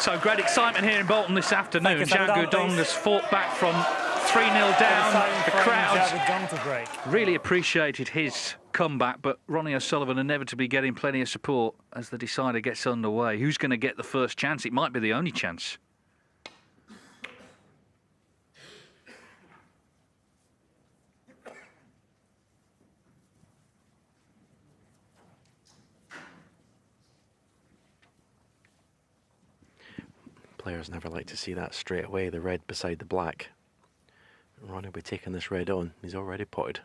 So great excitement here in Bolton this afternoon. Xiao Guodong has fought back from 3-0 down. The crowd really appreciated his comeback, but Ronnie O'Sullivan inevitably getting plenty of support as the decider gets underway. Who's going to get the first chance? It might be the only chance. Players never like to see that straight away, the red beside the black. Ronnie will be taking this red on. He's already potted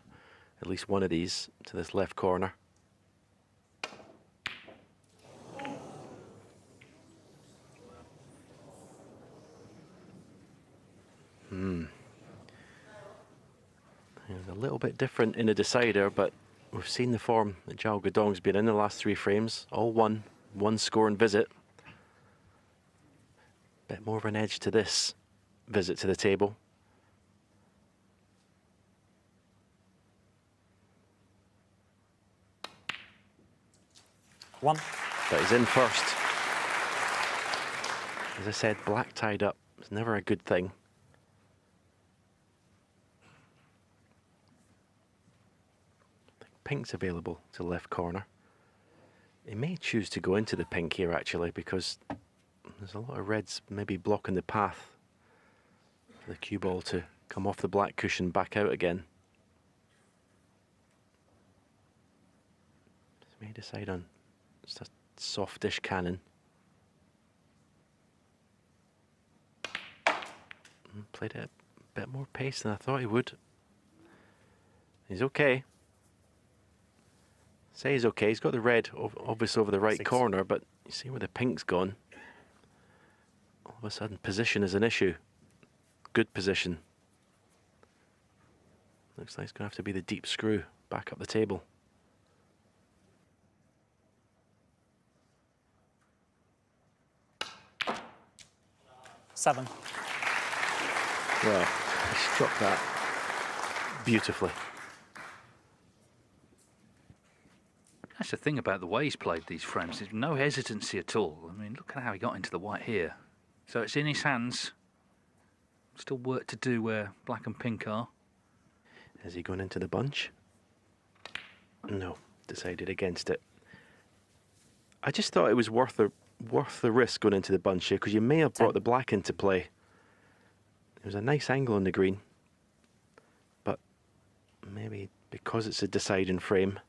at least one of these to this left corner. It's a little bit different in a decider, but we've seen the form that Xiao Guodong's been in the last 3 frames. All one score and visit. Bit more of an edge to this visit to the table. One. But he's in first. As I said, black tied up is never a good thing. I think pink's available to the left corner. He may choose to go into the pink here actually, because there's a lot of reds maybe blocking the path for the cue ball to come off the black cushion back out again. So may decide on just a softish cannon. Played it a bit more pace than I thought he would. He's okay. Say he's okay. He's got the red obviously over the right corner, but you see where the pink's gone. All of a sudden, position is an issue. Good position. Looks like it's going to have to be the deep screw back up the table. Seven. Well, he struck that beautifully. That's the thing about the way he's played these frames. There's no hesitancy at all. I mean, look at how he got into the white here. So it's in his hands. Still work to do where black and pink are. Has he gone into the bunch? No, decided against it. I just thought it was worth the risk going into the bunch here, because you may have brought the black into play. There was a nice angle on the green, but maybe because it's a deciding frame,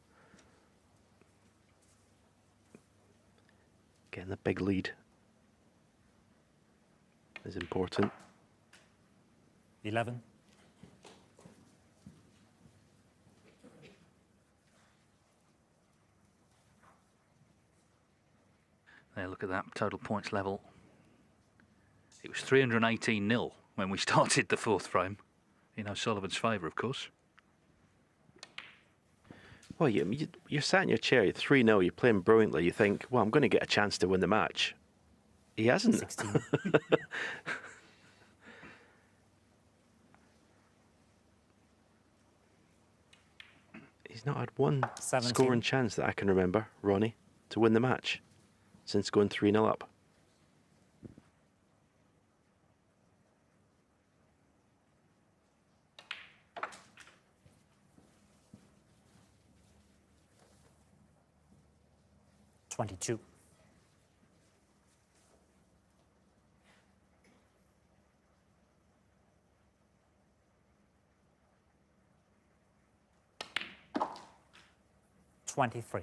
getting the big lead is important. 11. There, look at that total points level. It was 318-0 when we started the 4th frame, in O'Sullivan's favour, of course. Well, you're sat in your chair, you're 3-0, you're playing brilliantly, you think, well, I'm going to get a chance to win the match. He hasn't. 16. He's not had one 17. scoring chance that I can remember, Ronnie, to win the match since going 3-0 up. $22. $23.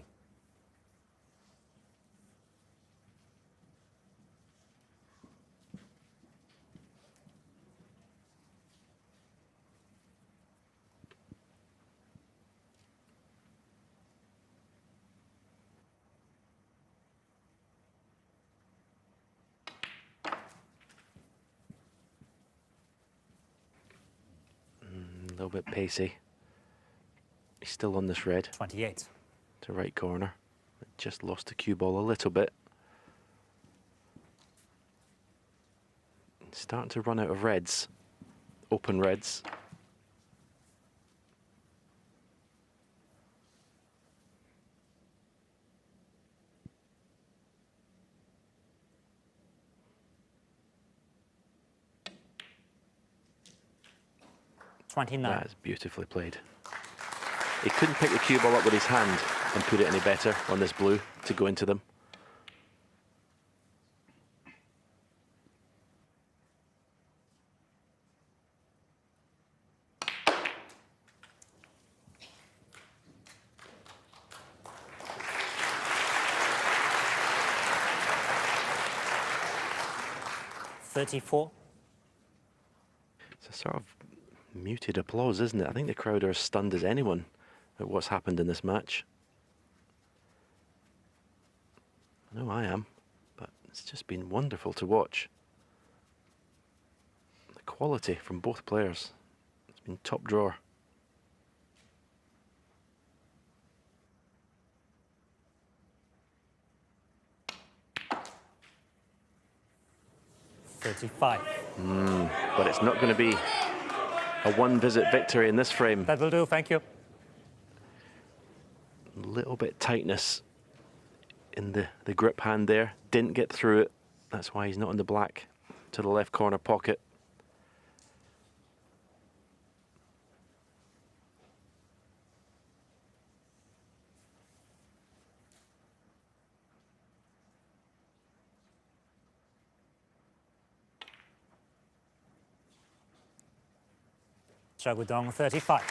A little bit pacey. He's still on this red. 28. To right corner. Just lost the cue ball a little bit. Starting to run out of reds. Open reds. 29. That is beautifully played. He couldn't pick the cue ball up with his hand and put it any better on this blue to go into them. It's a sort of muted applause, isn't it? I think the crowd are as stunned as anyone at what's happened in this match. I know I am, but it's just been wonderful to watch. The quality from both players, it's been top drawer. But it's not going to be a one-visit victory in this frame. That will do, thank you. A little bit tightness in the grip hand there. Didn't get through it. That's why he's not in the black to the left corner pocket. Xiao Guodong, 35.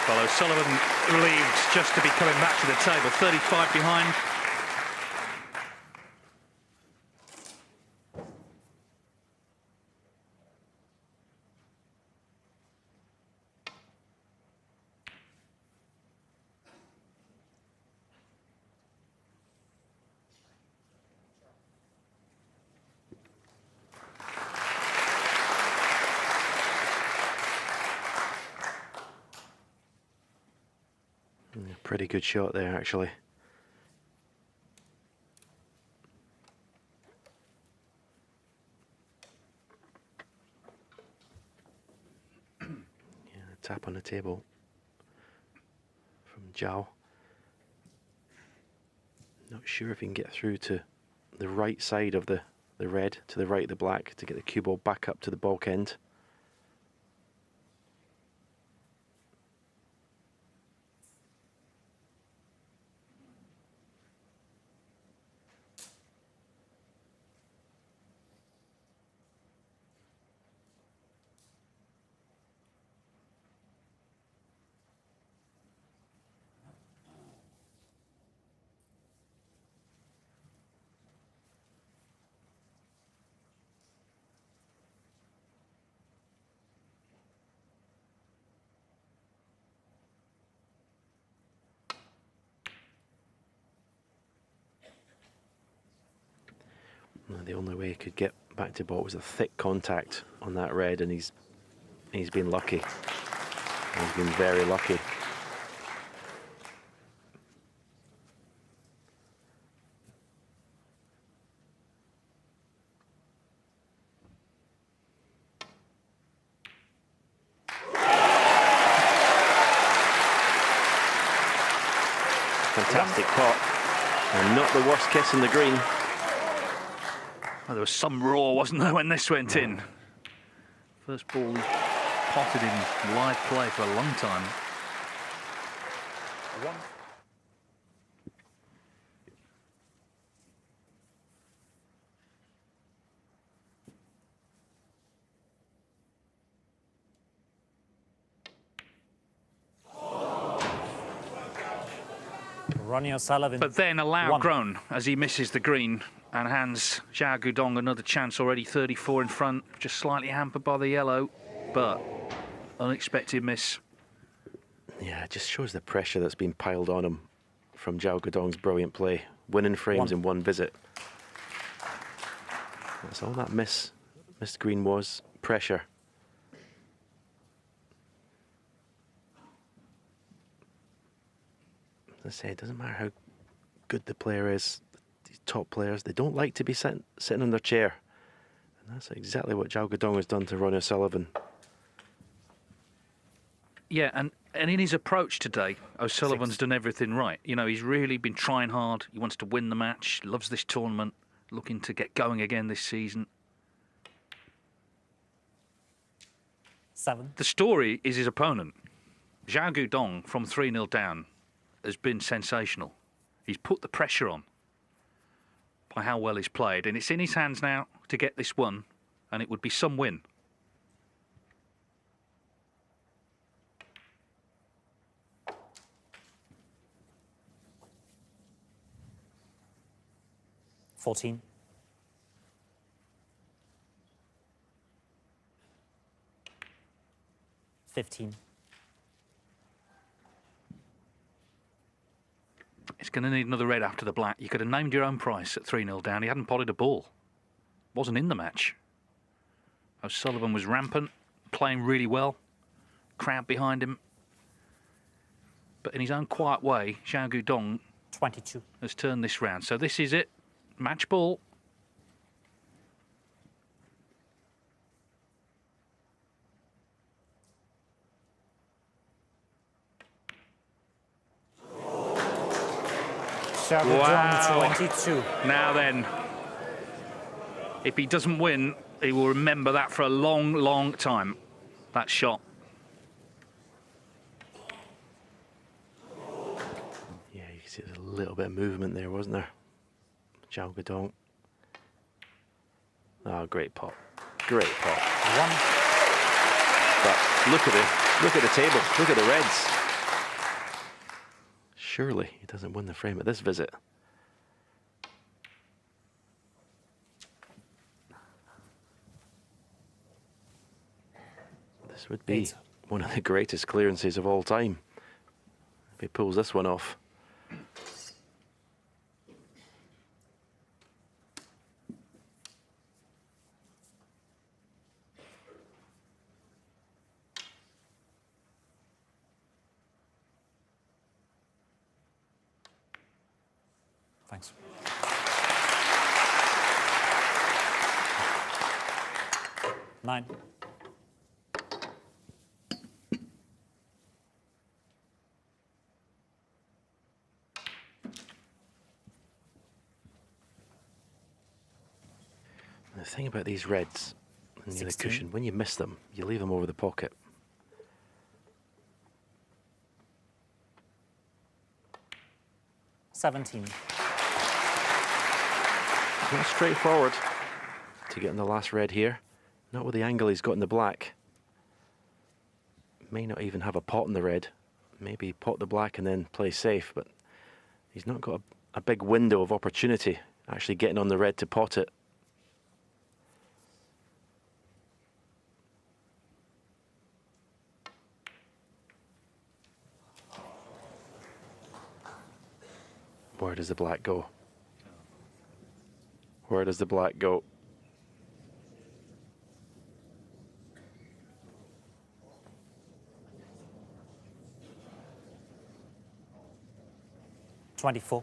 Well, O'Sullivan relieved just to be coming back to the table, 35 behind. Pretty good shot there, actually. Yeah, a tap on the table from Xiao. Not sure if he can get through to the right side of the red, to the right of the black, to get the cue ball back up to the bulk end. The only way he could get back to ball was a thick contact on that red, and he's been lucky. He's been very lucky. Fantastic pot, and not the worst kiss in the green. Well, there was some roar, wasn't there, when this went in? First ball potted in live play for a long time. Ronnie O'Sullivan. But then a loud groan as he misses the green and hands Xiao Guodong another chance, already 34 in front, just slightly hampered by the yellow, but unexpected miss. Yeah, it just shows the pressure that's been piled on him from Xiao Guodong's brilliant play. Winning frames in one visit. That's all that missed green was, pressure. As I say, it doesn't matter how good the player is, these top players, they don't like to be sitting on their chair. And that's exactly what Xiao Guodong has done to Ronnie O'Sullivan. Yeah, and in his approach today, O'Sullivan's done everything right. You know, he's really been trying hard. He wants to win the match, loves this tournament, looking to get going again this season. 7. The story is his opponent. Xiao Guodong, from 3-0 down, has been sensational. He's put the pressure on by how well he's played, and it's in his hands now to get this one, and it would be some win. $14. 15. He's going to need another red after the black. You could have named your own price at 3-0 down. He hadn't potted a ball. Wasn't in the match. O'Sullivan was rampant, playing really well. Crowd behind him. But in his own quiet way, Xiao Guodong 22. has turned this round. So this is it. Match ball. Xiao Guodong, Wow. 22. Now then, if he doesn't win, he will remember that for a long, long time. That shot. Yeah, you can see there's a little bit of movement there, wasn't there? Xiao Guodong. Oh, great pot. Great pot. 1. But look at the table. Look at the reds. Surely he doesn't win the frame at this visit. This would be 8. one of the greatest clearances of all time if he pulls this one off. Thanks. Nine. The thing about these reds and the other 16. cushion, when you miss them, you leave them over the pocket. $17. Not straightforward to get in the last red here. Not with the angle he's got in the black. May not even have a pot in the red. Maybe pot the black and then play safe, but he's not got a big window of opportunity actually getting on the red to pot it. Where does the black go? Where does the black go? $24.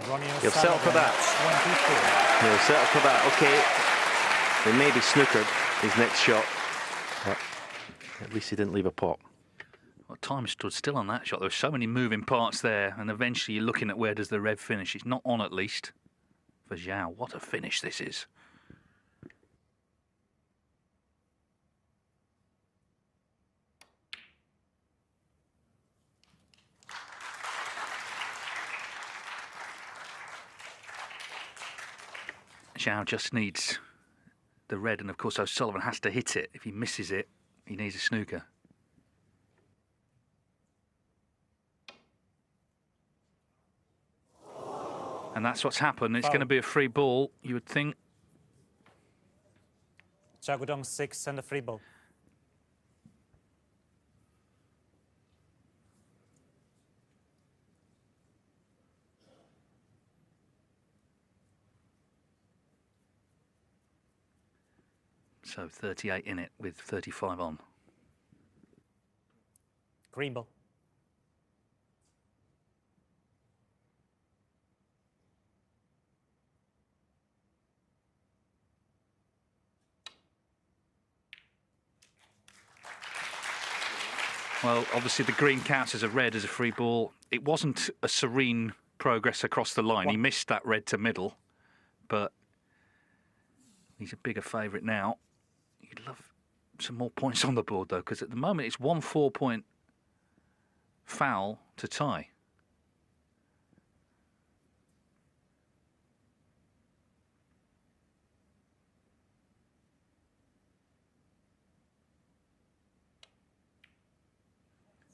Ronnie He'll settle for that. 24. He'll settle for that. Okay. They may be snookered his next shot, but at least he didn't leave a pot. Well, time stood still on that shot. There were so many moving parts there, and eventually you're looking at where does the red finish. It's not on, at least, for Xiao. What a finish this is. Xiao just needs the red, and of course O'Sullivan has to hit it. If he misses it, he needs a snooker. And that's what's happened. It's going to be a free ball, you would think. Xiao Guodong 6 and a free ball. So 38 in it with 35 on. Green ball. Well, obviously the green counts as a red, as a free ball. It wasn't a serene progress across the line. He missed that red to middle, but he's a bigger favourite now. You'd love some more points on the board, though, because at the moment it's 1 4-point foul to tie.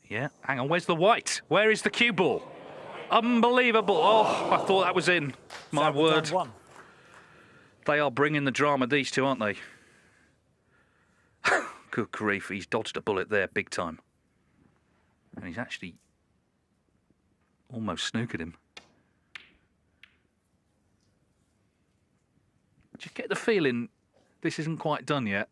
Yeah, hang on, where's the white? Where is the cue ball? Unbelievable. Oh, I thought that was in. My word. They are bringing the drama, these two, aren't they? Good grief, he's dodged a bullet there, big time. And he's actually almost snookered him. Just get the feeling this isn't quite done yet.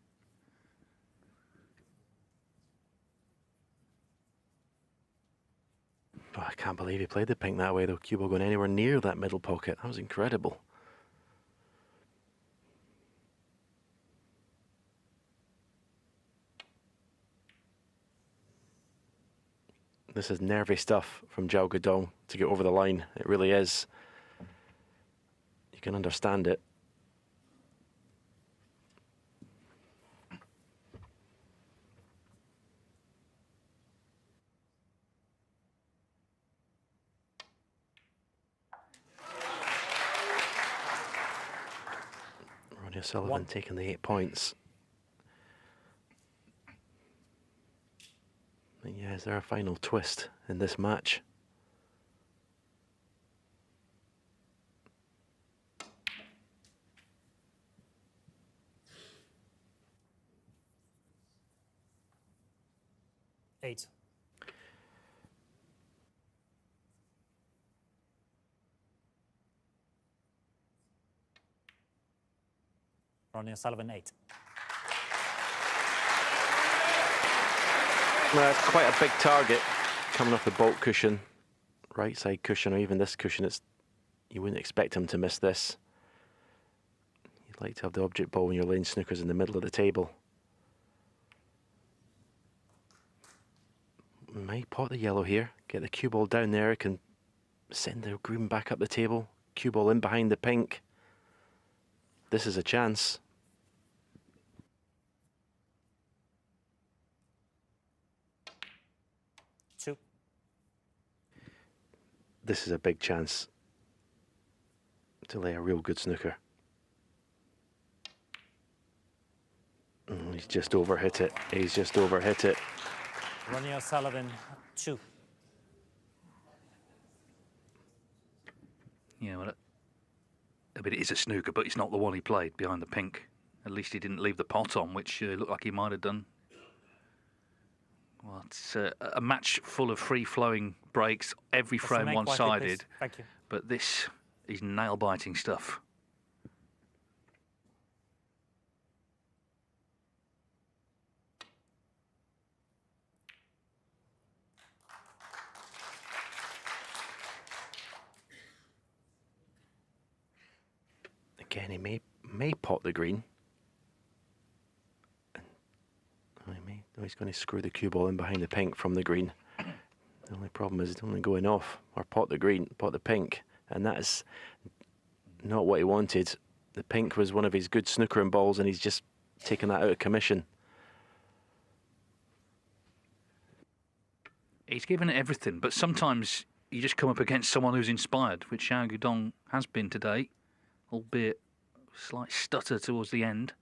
Oh, I can't believe he played the pink that way, though. Cue ball going anywhere near that middle pocket. That was incredible. This is nervy stuff from Xiao Guodong to get over the line. It really is. You can understand it. Ronnie O'Sullivan taking the 8 points. And yeah, is there a final twist in this match? Eight. Ronnie O'Sullivan, 8. It's quite a big target coming off the baulk cushion, right side cushion, or even this cushion. You wouldn't expect him to miss this. You'd like to have the object ball when you're laying snookers in the middle of the table. Might pot the yellow here, get the cue ball down there, it can send the green back up the table, cue ball in behind the pink. This is a chance. Two. This is a big chance to lay a real good snooker. He's just overhit it. He's just overhit it. Ronnie O'Sullivan, 2. Yeah, well, I mean, it is a snooker, but it's not the one he played behind the pink. At least he didn't leave the pot on, which looked like he might have done. Well, it's a match full of free-flowing breaks, every frame one-sided. Thank you. But this is nail-biting stuff. Again, he may pot the green. He's going to screw the cue ball in behind the pink from the green. The only problem is it's only going off, or pot the green, pot the pink, and that is not what he wanted. The pink was one of his good snookering balls, and he's just taken that out of commission. He's given it everything, but sometimes you just come up against someone who's inspired, which Xiao Guodong has been today, albeit a slight stutter towards the end.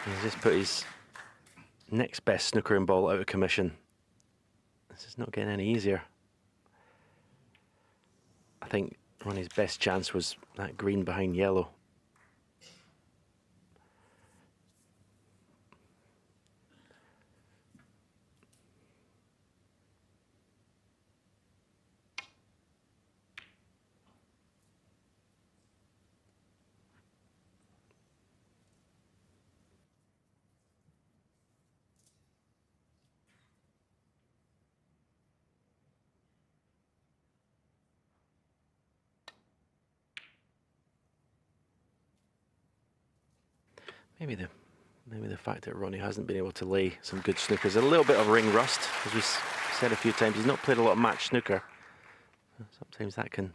He's just put his next best snookering ball out of commission. This is not getting any easier. I think Ronnie's best chance was that green behind yellow. Maybe the fact that Ronnie hasn't been able to lay some good snookers, a little bit of ring rust, as we said a few times. He's not played a lot of match snooker. Sometimes that can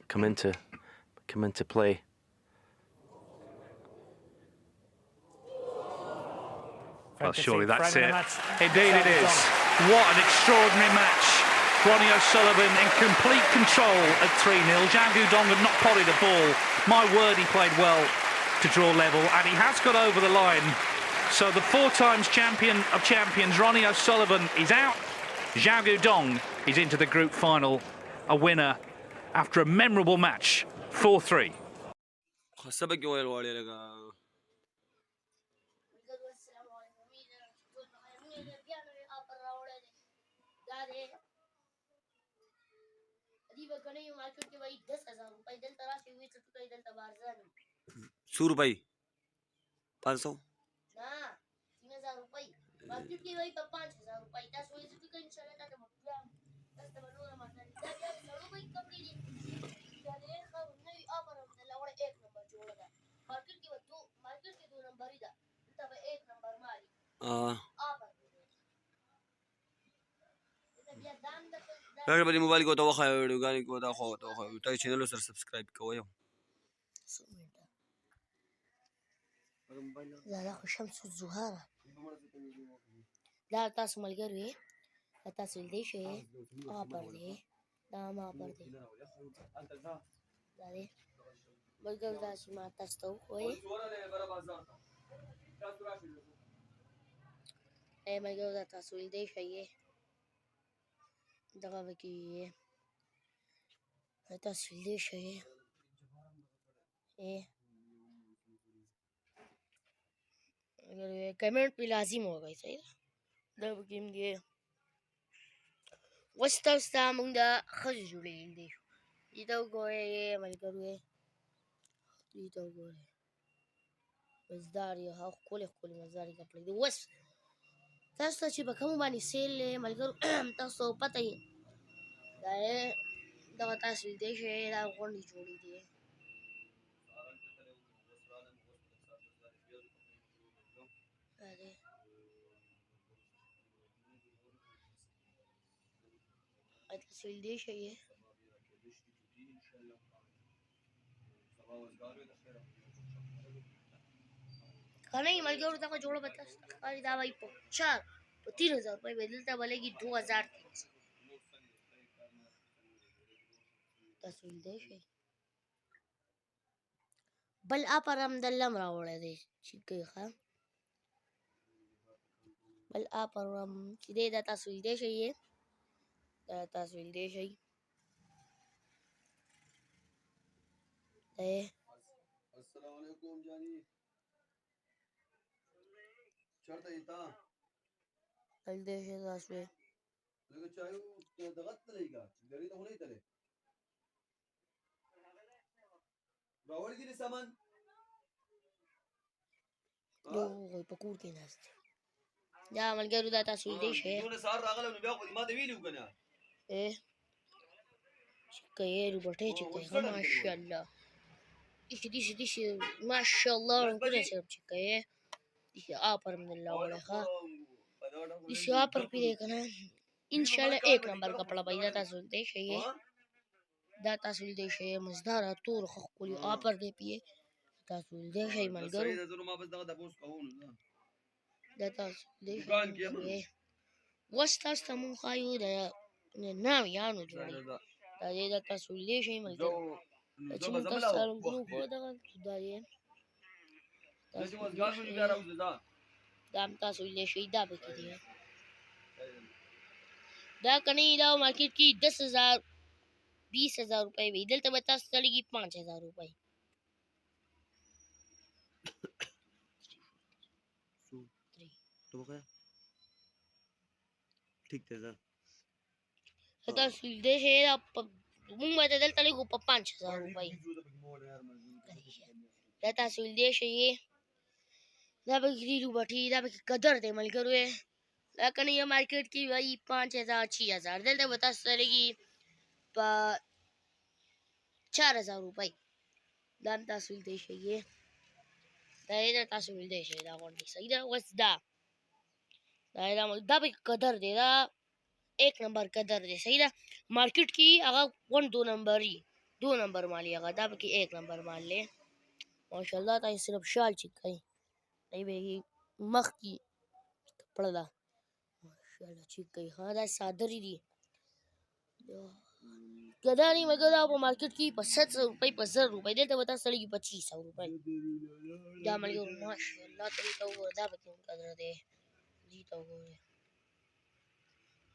come into play. Well, surely that's it. Indeed it is. What an extraordinary match. Ronnie O'Sullivan in complete control at 3-0. Xiao Guodong had not potted a ball. My word, he played well to draw level, and he has got over the line. So the 4 times champion of champions, Ronnie O'Sullivan, is out. Xiao Guodong is into the group final, a winner after a memorable match, 4-3. ₹100 500 راځه په موبایل کې وته وخایو ویډیوګانې کې وته خو ته خو ته چینل سره سبسکرایب کوی زه خو شمس الزهاره دا تاسو ملګری دا تاسو دې شي پر دې دا ما پر دې دا دې ملګری دا چې ما تاسو ته وایي ملګری دا تاسو دې شي دغه وکی تاسو دې شي comment भी लाजिम होगा सही दब game दिए वस्ता मुंगा खज जुड़े दे इतो गोए ये मल करूए इतो गोए मजदारी हा कोले मजदारी का प्ले वस तस्ता ची बकम बानी सेल मल करू तस्ता पता ही दाए दवा तस्वीर देश है दा कोनी जोड़ी दिए अरे तस्वीर देश है ये खाना ही मलके और तक जोड़ो बता अरे दवाई पो 3000 रुपए बदलता बोलेगी 2000 तस्वीर देश है बल आप आराम दल्लम रावड़े दे चिके खा बल आप आराम सीधे दा तस्वीर देश है ये तस्वीर देश है अस्सलाम वालेकुम जानी शर्त इता तल देश है तस्वीर लगे चाहे दगत लेगा गरी तो होने तले रावल की सामान जो कोई पकूर के नास्ते जा मलके रुदा तस्वीर देश है तूने सार रागल ने बिया को माते वीलियो कना चिके ये रुबटे चिके माशाल्लाह दिश माशाल्लाह उनके सब चिके दिश आपर من الله ولا खा दिश आपर भी देखना इंशाल्लाह 1 नंबर कपड़ा भाई दा तस्वीर देश है ये दा तस्वीर देश है मजदार तोर खकुली आपर दे पिए तस्वीर देश है मलगरू दा तस्वीर देश वस्ता استمون خايو دا نام يانو جوړي دا تاسو لې شي ملګری چې موږ تاسو سره کوو خو دا دی دا تاسو لې شي دا به کې دی دا کني دا مارکیټ کې 10000 20000 रुपए وی دلته به تاسو چلےږي 5000 रुपए तो क्या ठीक है सर تاسو دې شي موږ به دلته لګو په 5000 रुपए دا تاسو دې شي دا به ګریلو بټي دا به قدر دې ملګری دا کني یو مارکیټ کې وای 5000 6000 دلته به تاسو لګي په 4000 रुपए دا تاسو دې شي دا تاسو ولدی شئ دا غونډې صحیح ده اوس دا به قدر دی دا 1 نمبر قدر دی صحیح ده مارکیټ کې هغه 2 نمبر مالی هغه دا به کې 1 نمبر مال له ماشاءالله تاسو صرف شال چیک کړئ دی به مخ کې کپڑا دا ماشاءالله چیک کړئ ها دا صادری دی کدا نہیں مگر آپ مارکیٹ کی 700 روپے پر 1000 روپے دیتے بتا سڑی کی 2500 روپے دا ملګر ماشاءالله ته ته دا به کوم قدر دی جی ته وګوره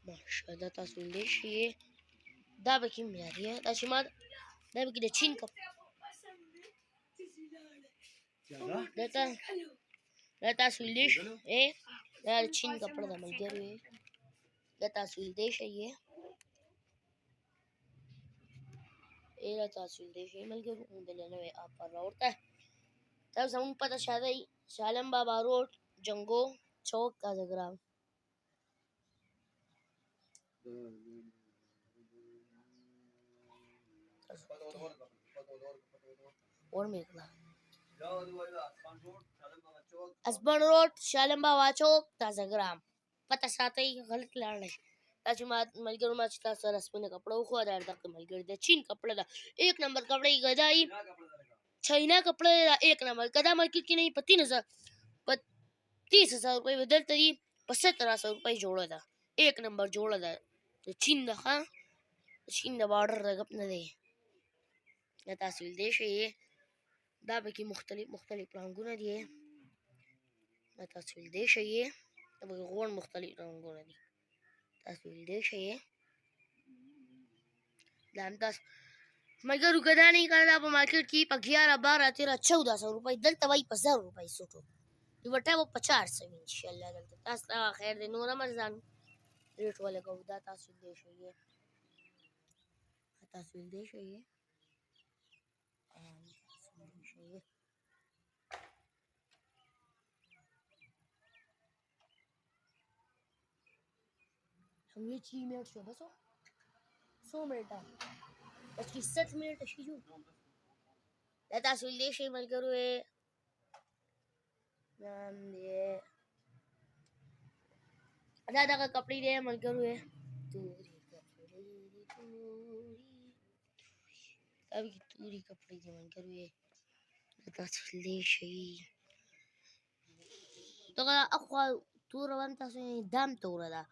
ماشاءالله تاسو دې شي دا به کوم لري دا چې ما دا به کې د چین کپ دا تاسو دې شي دا چین کپڑا دا ملګر دا تاسو دې شي تاسو دې شي ملګر دلنه اپ پر راوړته تاسو هم پته شاده شالم بابا روډ جنگو چوک کازګرام और मेघला اسبن روड شالم بابا چوک کازګرام پته ساتي غلط لاړ نه تاسو ما ملګرو ما چې تاسو سره سپینه کپڑا خو دا دغه ملګر د چین کپڑا دا 1 نمبر کپڑا یې غدای چاینا کپڑا دا 1 نمبر کدا مارکیټ کې نه 30000 روپے بدلته دي 1700 روپے جوړه ده 1 نمبر جوړه ده چین ده ها چین د بارډر رغب نه دی تاسو دې شي دا به کې مختلف رنگونه دي تاسو دې شي دا به غون مختلف رنگونه دي تاسو دې شي لامداس مگر کدا نہیں کردا په مارکیټ کې په 11 12 13 1400 روپے دلته وای په 1000 روپے سوټو دی وټه په 50 ان شاء الله دلته تاسو خیر دې نور رمضان ریټ ولا کو دا تاسو دې شي हम ये 6 मिनट शो बस 100 मिनट बस 7 मिनट شي جو دا تاسو دې شي ملګرو نام دې دا کپڑے دې ملګرو توری کپڑے دې ملګرو دا تاسو دې شي دا اخو تور وان تاسو دام تور ده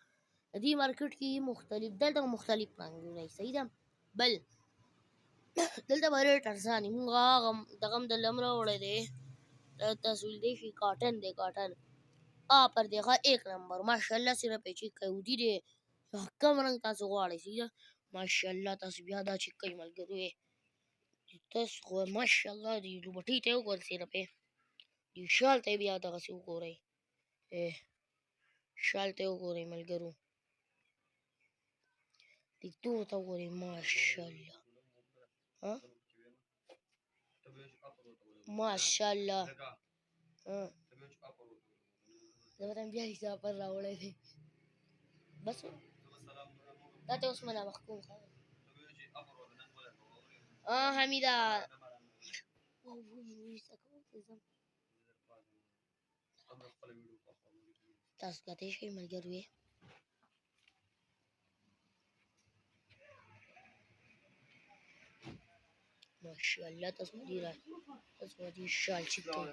دې مارکیټ کې مختلف دلته مختلف رنگونه صحیح ده بل دلته باندې ټرزانی موږ دغه د لمر وړه دي تاسو دې شي کاټن دی کاټن پر دغه 1 نمبر ماشاءالله سره پېچې کوي دي کم رنگ تاسو غواړئ صحیح ماشاءالله تاسو بیا دا چې کوي ملګرو تاسو خو ماشاءالله دې لوبټي ته وګورئ نه په دې شال ته بیا دغه څه وګورئ شال ته وګورئ ملګرو دې تو ته وګورئ ماشاءالله ها ماشاءالله زه به بیا حساب پر راوړی دی بس دا ته اوس مله محکوم حمیده تاسو کته شي ملګرو ماشاءالله تاسو دې شال چې کوي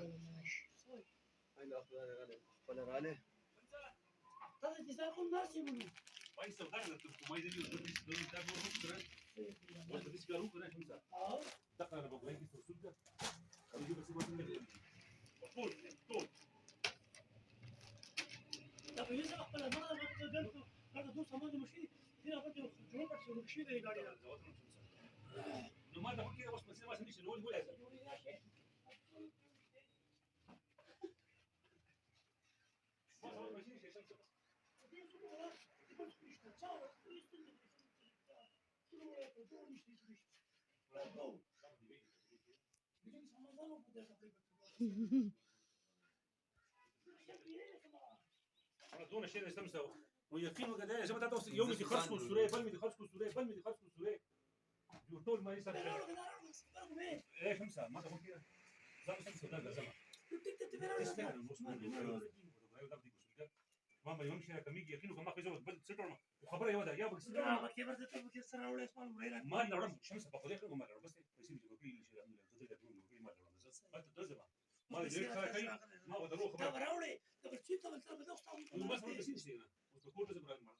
دون الشيء اللي استمسوا ويقينوا قد ايه زي ما تعرفوا يوم دي خلصوا السوريه بل دي خلصوا السوريه بل دي خلصوا السوريه يقول ما يصير ايه خمسه ما تقول كده زمان ما ما يمشي انا كميجي يقينه كما في زود بل ستر وخبره يودا يا بس ما كيف تطلب كسر ولا اسمه مريرا ما نعرف شمس باخذ لك ما نعرف بس يصير يقول شيء ما نعرف بس ما تدرزما ما يدري ما ودرو خبره براولي قبل شيء قبل ما بس شيء وتقول لازم ما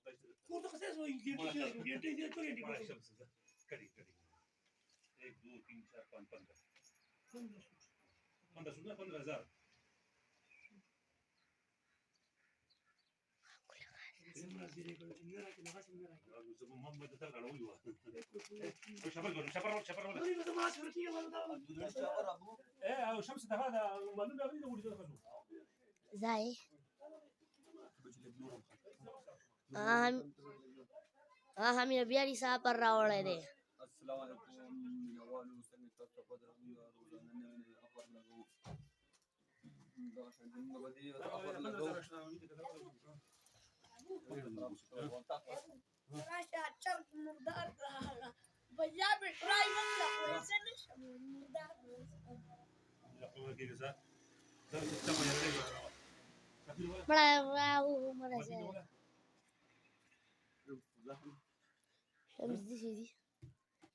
كورت خساس ويجي يجي شمس كدي 1 2 3 4 5 15 سنه 15000 زي हम ये बिहारी साहब पर रावण है दे السلام عليكم من اول سنه تقدر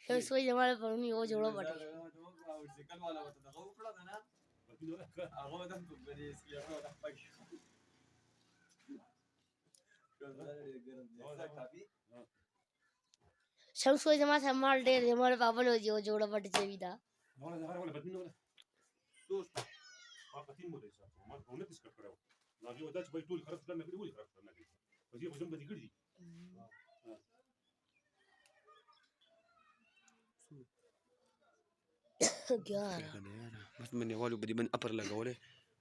शम्स कोई जमाने पर नहीं वो जोड़ो बटे शम्स कोई जमा से माल दे हमारे पापा ने जो जोड़ो बटे चाहिए था بس من اول بدي من ابر لګولې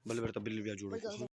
بل ورته بل بیا جوړ